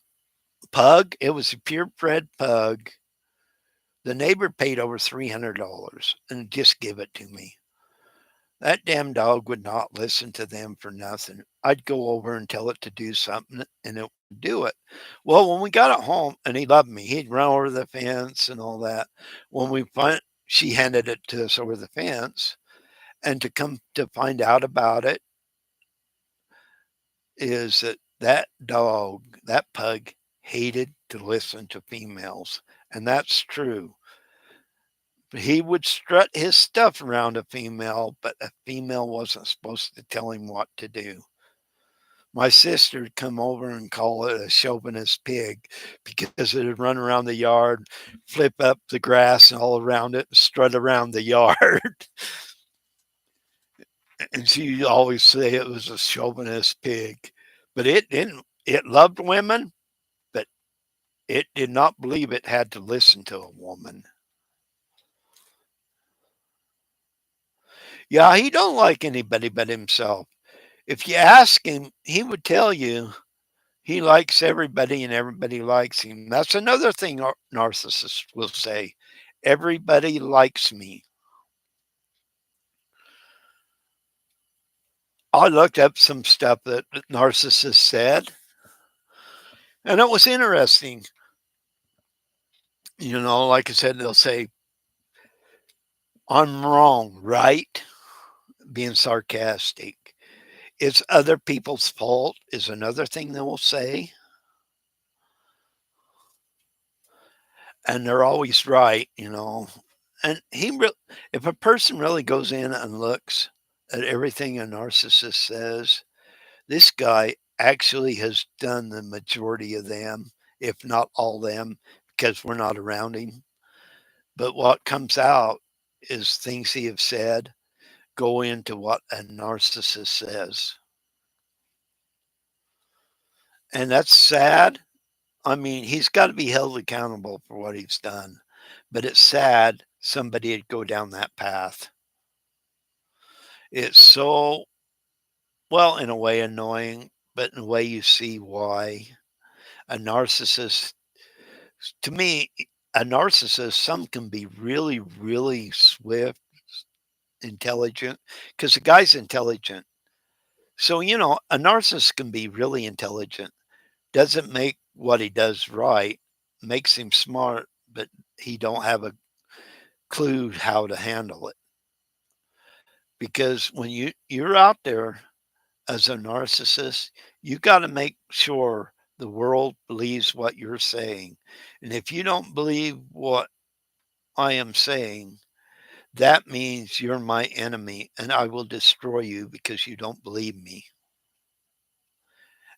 pug, it was a purebred pug. The neighbor paid over $300 and just give it to me. That damn dog would not listen to them for nothing. I'd go over and tell it to do something and it would do it. Well, when we got it home and he loved me, he'd run over the fence and all that. When she handed it to us over the fence, and to come to find out about it is that dog, that pug, hated to listen to females. And that's true. He would strut his stuff around a female, but a female wasn't supposed to tell him what to do. My sister'd come over and call it a chauvinist pig because it'd run around the yard, flip up the grass all around it, and strut around the yard. And she'd always say it was a chauvinist pig. But it didn't. It loved women, but it did not believe it had to listen to a woman. Yeah, he don't like anybody but himself. If you ask him, he would tell you he likes everybody and everybody likes him. That's another thing narcissists will say. Everybody likes me. I looked up some stuff that narcissists said, and it was interesting. Like I said, they'll say, I'm wrong, right? Being sarcastic. It's other people's fault, is another thing they will say. And they're always right. And if a person really goes in and looks at everything a narcissist says, this guy actually has done the majority of them, if not all them, because we're not around him. But what comes out is things he have said go into what a narcissist says. And that's sad. I mean, he's got to be held accountable for what he's done. But it's sad somebody would go down that path. It's so, well, in a way annoying, but in a way you see why a narcissist, to me, a narcissist, some can be really, really swift, intelligent, because the guy's intelligent. So, a narcissist can be really intelligent, doesn't make what he does right, makes him smart, but he don't have a clue how to handle it. Because when you're out there as a narcissist, you got to make sure the world believes what you're saying. And if you don't believe what I am saying, that means you're my enemy and I will destroy you because you don't believe me.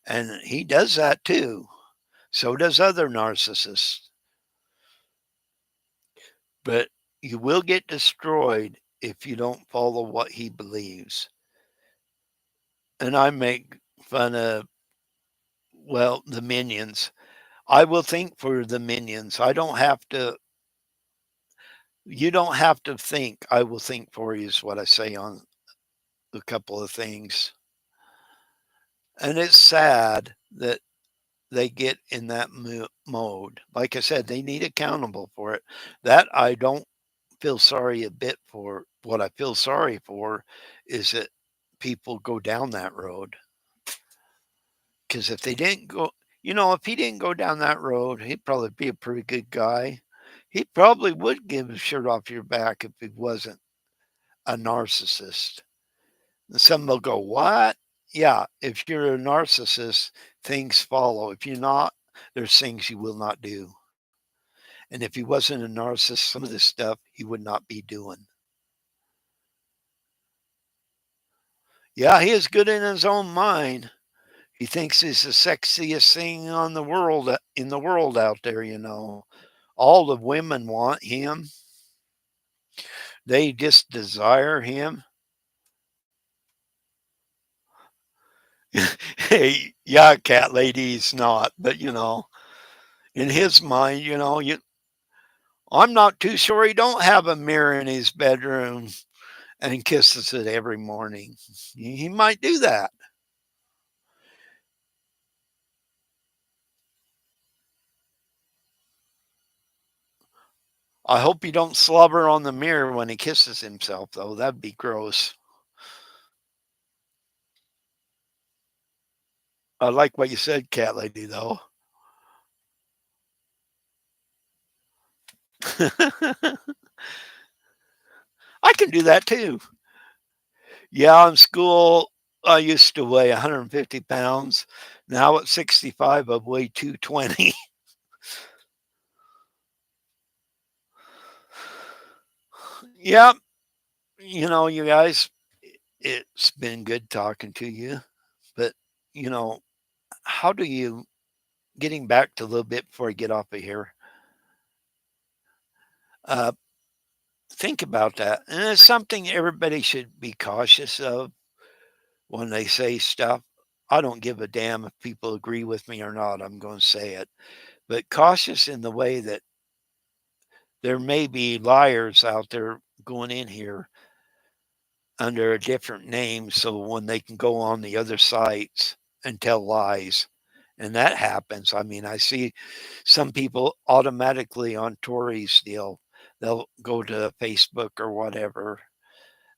And he does that too. So does other narcissists. But you will get destroyed if you don't follow what he believes. And I make fun of, well, the minions. I will think for the minions. I don't have to, you don't have to think. I will think for you, is what I say on a couple of things. And it's sad that they get in that mode. Like I said, they need accountable for it. That I don't feel sorry a bit for. What I feel sorry for is that people go down that road. Because if they didn't go, if he didn't go down that road, he'd probably be a pretty good guy. He probably would give his shirt off your back if he wasn't a narcissist. And some will go, what? Yeah, if you're a narcissist, things follow. If you're not, there's things you will not do. And if he wasn't a narcissist, some of this stuff he would not be doing. Yeah, he is good in his own mind. He thinks he's the sexiest thing on the world in the world out there. All the women want him. They just desire him. Hey, yeah, cat lady, he's not, but in his mind, I'm not too sure he don't have a mirror in his bedroom and kisses it every morning. He might do that. I hope he don't slobber on the mirror when he kisses himself, though. That'd be gross. I like what you said, cat lady, though. I can do that too. Yeah, in school, I used to weigh 150 pounds. Now at 65, I weigh 220. Yeah, you guys, it's been good talking to you. But, you know, how do you, getting back to a little bit before I get off of here, uh, think about that. And it's something everybody should be cautious of when they say stuff. I don't give a damn if people agree with me or not. I'm going to say it. But cautious in the way that there may be liars out there going in here under a different name so when they can go on the other sites and tell lies. And that happens. I mean, I see some people automatically on Tories deal. They'll go to Facebook or whatever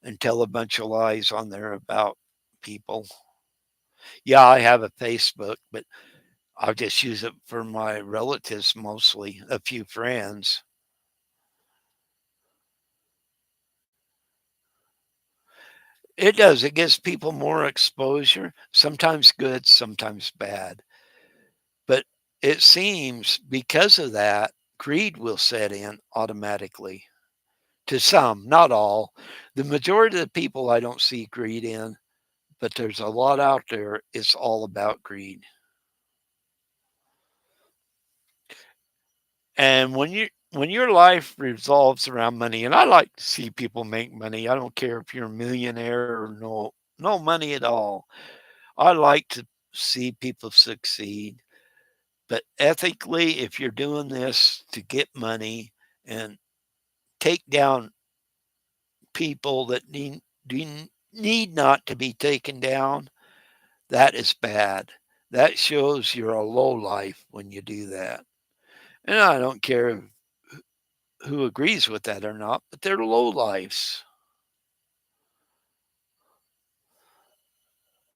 and tell a bunch of lies on there about people. Yeah, I have a Facebook, but I'll just use it for my relatives mostly, a few friends. It does. It gives people more exposure, sometimes good, sometimes bad. But it seems because of that, greed will set in automatically to some, not all. The majority of the people I don't see greed in, but there's a lot out there. It's all about greed. And when your life revolves around money, and I like to see people make money. I don't care if you're a millionaire or no money at all. I like to see people succeed. But ethically, if you're doing this to get money and take down people that need not to be taken down, that is bad. That shows you're a low life when you do that. And I don't care who agrees with that or not, but they're low lives.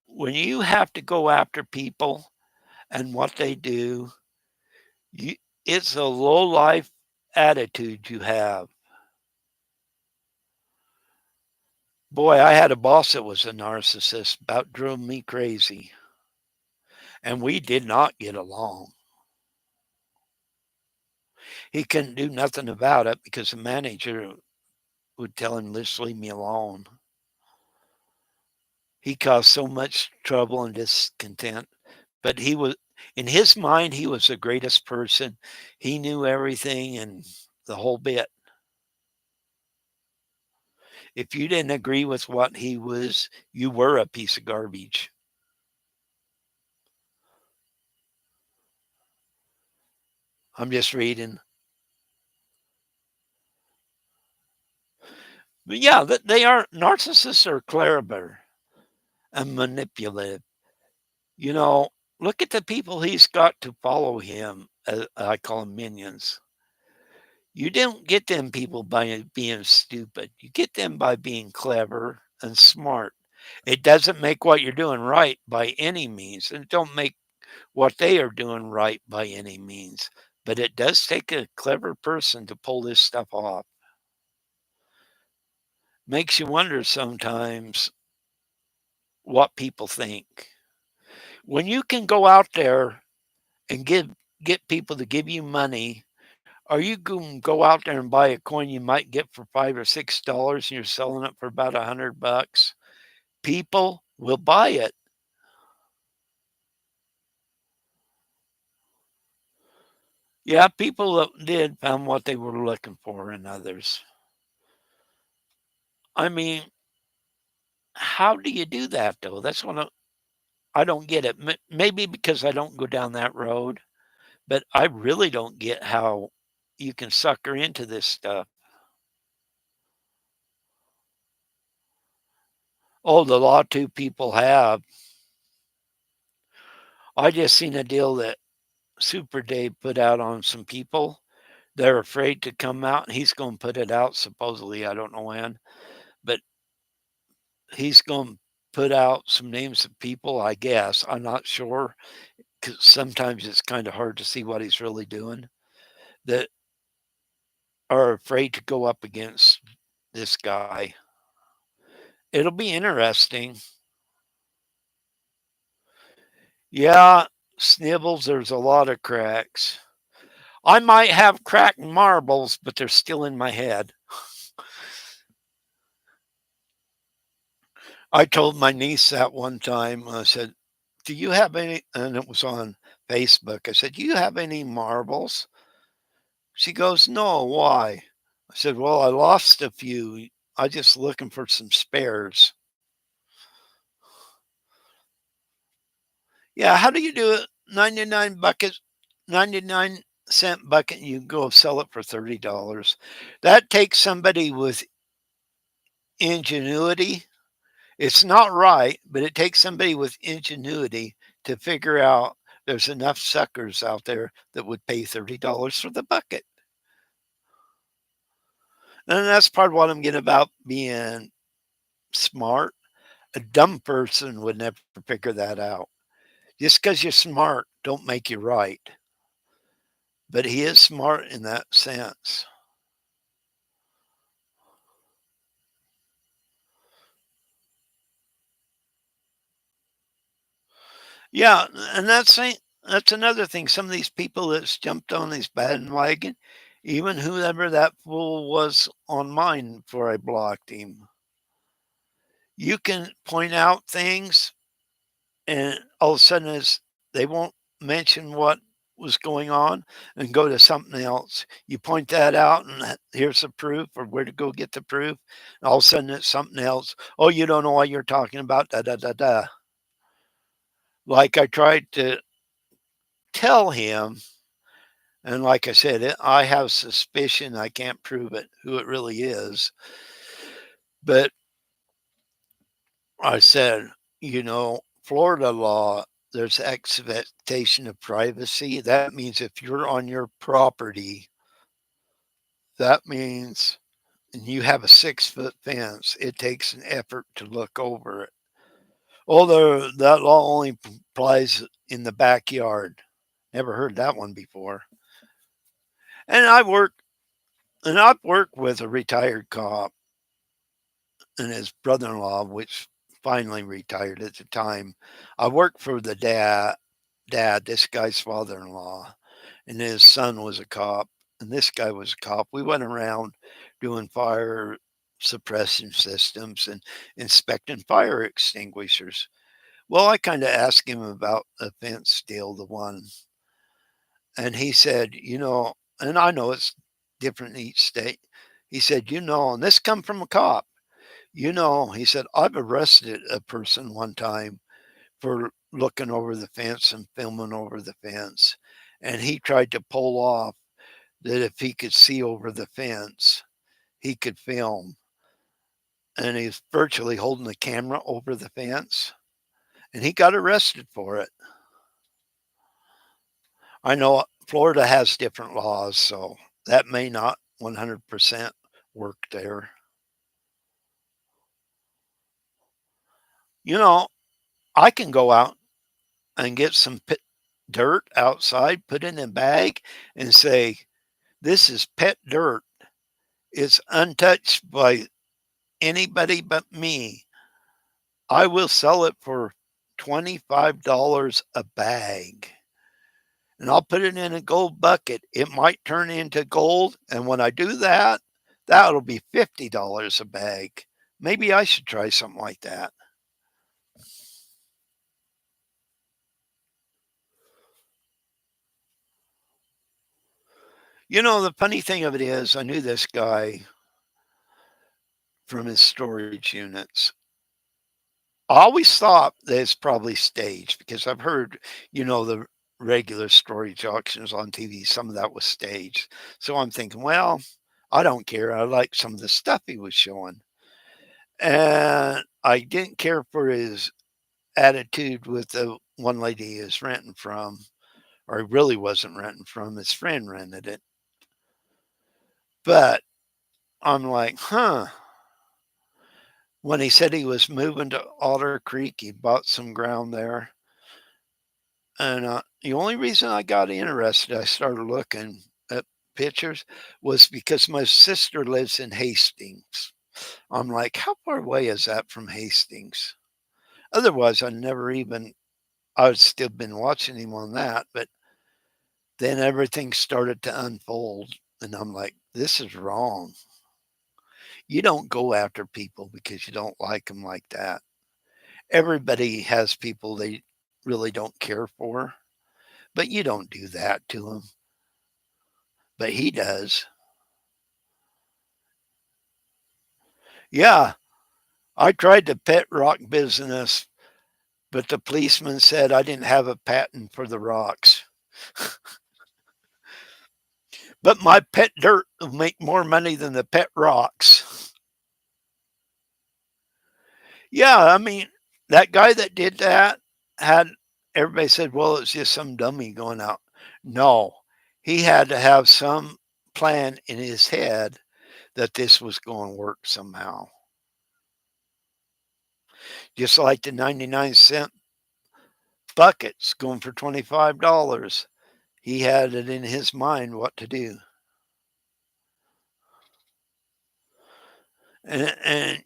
When you have to go after people and what they do, you, it's a low life attitude you have. Boy, I had a boss that was a narcissist, about drove me crazy. And we did not get along. He couldn't do nothing about it because the manager would tell him, just leave me alone. He caused so much trouble and discontent. But he was, in his mind, he was the greatest person. He knew everything and the whole bit. If you didn't agree with what he was, you were a piece of garbage. I'm just reading. But yeah, they are narcissists are clever and manipulative. You know, look at the people he's got to follow him. I call them minions. You don't get them people by being stupid. You get them by being clever and smart. It doesn't make what you're doing right by any means, and it don't make what they are doing right by any means. But it does take a clever person to pull this stuff off. Makes you wonder sometimes what people think. When you can go out there and get people to give you money, are you going to go out there and buy a coin you might get for $5 or $6 and you're selling it for about $100? People will buy it. Yeah, people that did found what they were looking for in others. I mean, how do you do that though? That's what I don't get it. Maybe because I don't go down that road, but I really don't get how you can sucker into this stuff. Oh, the law two people have. I just seen a deal that Super Dave put out on some people. They're afraid to come out, and he's going to put it out supposedly. I don't know when, but he's going to put out some names of people. I guess I'm not sure because sometimes it's kind of hard to see what he's really doing. That are afraid to go up against this guy. It'll be interesting. Yeah, Snibbles, there's a lot of cracks. I might have cracked marbles, but they're still in my head. I told my niece that one time. I said, "Do you have any?" And it was on Facebook. I said, "Do you have any marbles?" She goes, "No, why?" I said, "Well, I lost a few. I just looking for some spares." Yeah, how do you do it? 99 buckets, 99-cent bucket, and you go sell it for $30. That takes somebody with ingenuity. It's not right, but it takes somebody with ingenuity to figure out there's enough suckers out there that would pay $30 for the bucket. And that's part of what I'm getting about being smart. A dumb person would never figure that out. Just because you're smart don't make you right. But he is smart in that sense. Yeah, and that's another thing. Some of these people that's jumped on these bandwagon, even whoever that fool was on mine before I blocked him, you can point out things, and all of a sudden they won't mention what was going on and go to something else. You point that out, and here's the proof, or where to go get the proof. And all of a sudden it's something else. Oh, you don't know what you're talking about. Da da da da. Like I tried to tell him. And like I said, I have suspicion, I can't prove it, who it really is. But I said, Florida law, there's expectation of privacy. That means if you're on your property, that means and you have a 6-foot fence, it takes an effort to look over it. Although that law only applies in the backyard. Never heard that one before. And I've worked with a retired cop and his brother-in-law, which finally retired at the time. I worked for the dad, this guy's father-in-law, and his son was a cop, and this guy was a cop. We went around doing fire suppression systems and inspecting fire extinguishers. Well, I kind of asked him about the fence deal, the one, and he said, and I know it's different in each state. He said, and this come from a cop. He said, "I've arrested a person one time for looking over the fence and filming over the fence, and he tried to pull off that if he could see over the fence, he could film, and he's virtually holding the camera over the fence, and he got arrested for it." I know Florida has different laws, so that may not 100% work there. You know, I can go out and get some dirt outside, put it in a bag, and say, "This is pet dirt. It's untouched by anybody but me. I will sell it for $25 a bag, and I'll put it in a gold bucket. It might turn into gold, and when I do that, that'll be $50 a bag. Maybe I should try something like that." The funny thing of it is, I knew this guy from his storage units. I always thought that it's probably staged because I've heard, the regular storage auctions on TV, some of that was staged. So I'm thinking, well, I don't care. I like some of the stuff he was showing. And I didn't care for his attitude with the one lady he was renting from, or he really wasn't renting from. His friend rented it. But I'm like, huh. When he said he was moving to Otter Creek, he bought some ground there. And the only reason I got interested, I started looking at pictures, was because my sister lives in Hastings. I'm like, how far away is that from Hastings? Otherwise, I would still been watching him on that. But then everything started to unfold. And I'm like, this is wrong. You don't go after people because you don't like them like that. Everybody has people they really don't care for, but you don't do that to them. But he does. Yeah, I tried the pet rock business, but the policeman said I didn't have a patent for the rocks. But my pet dirt will make more money than the pet rocks. Yeah, I mean, that guy that did that had everybody said, well, it's just some dummy going out. No, he had to have some plan in his head that this was going to work somehow. Just like the 99-cent buckets going for $25. He had it in his mind what to do. And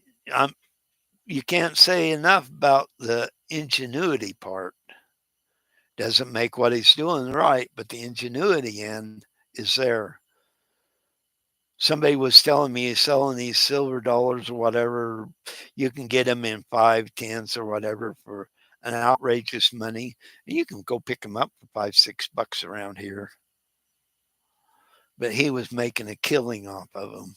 you can't say enough about the ingenuity part. Doesn't make what he's doing right, but the ingenuity end is there. Somebody was telling me he's selling these silver dollars or whatever. You can get them in 5, 10s or whatever for an outrageous money. And you can go pick them up for 5, 6 bucks around here. But he was making a killing off of them.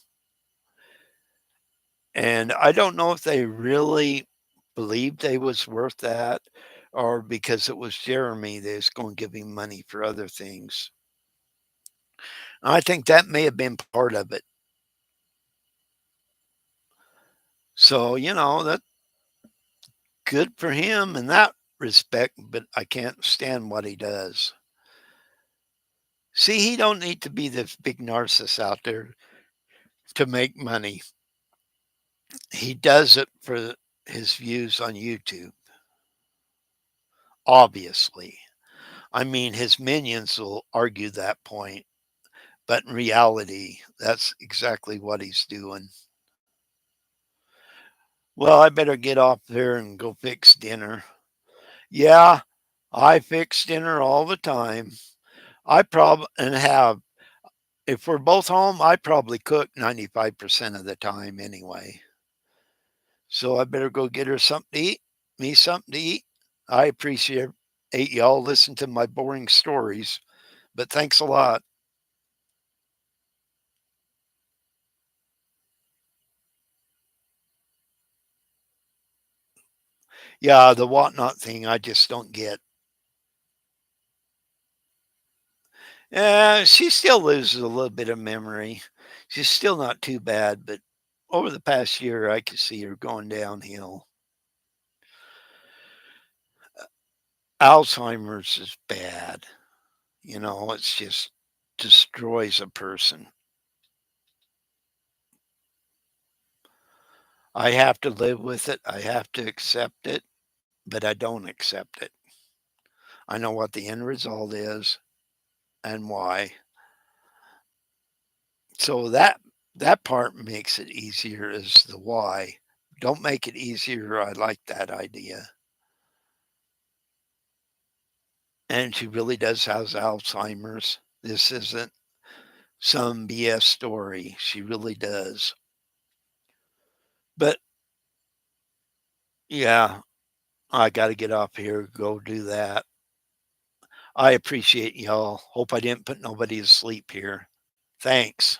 And I don't know if they really believed they was worth that or because it was Jeremy that was going to give him money for other things. I think that may have been part of it. So, that's good for him in that respect, but I can't stand what he does. See, he don't need to be this big narcissist out there to make money. He does it for his views on YouTube, obviously. I mean, his minions will argue that point, but in reality, that's exactly what he's doing. Well, I better get off there and go fix dinner. Yeah, I fix dinner all the time. I probably and have. If we're both home, I probably cook 95% of the time anyway. So I better go get her something to eat, me something to eat. I appreciate y'all listen to my boring stories, but thanks a lot. Yeah, the whatnot thing, I just don't get. She still loses a little bit of memory. She's still not too bad, but over the past year, I could see her going downhill. Alzheimer's is bad. It's just destroys a person. I have to live with it. I have to accept it, but I don't accept it. I know what the end result is and why. So that part makes it easier is the why. Don't make it easier. I like that idea. And she really does have Alzheimer's. This isn't some BS story. She really does. But yeah, I got to get off here, go do that. I appreciate y'all. Hope I didn't put nobody to sleep here. Thanks.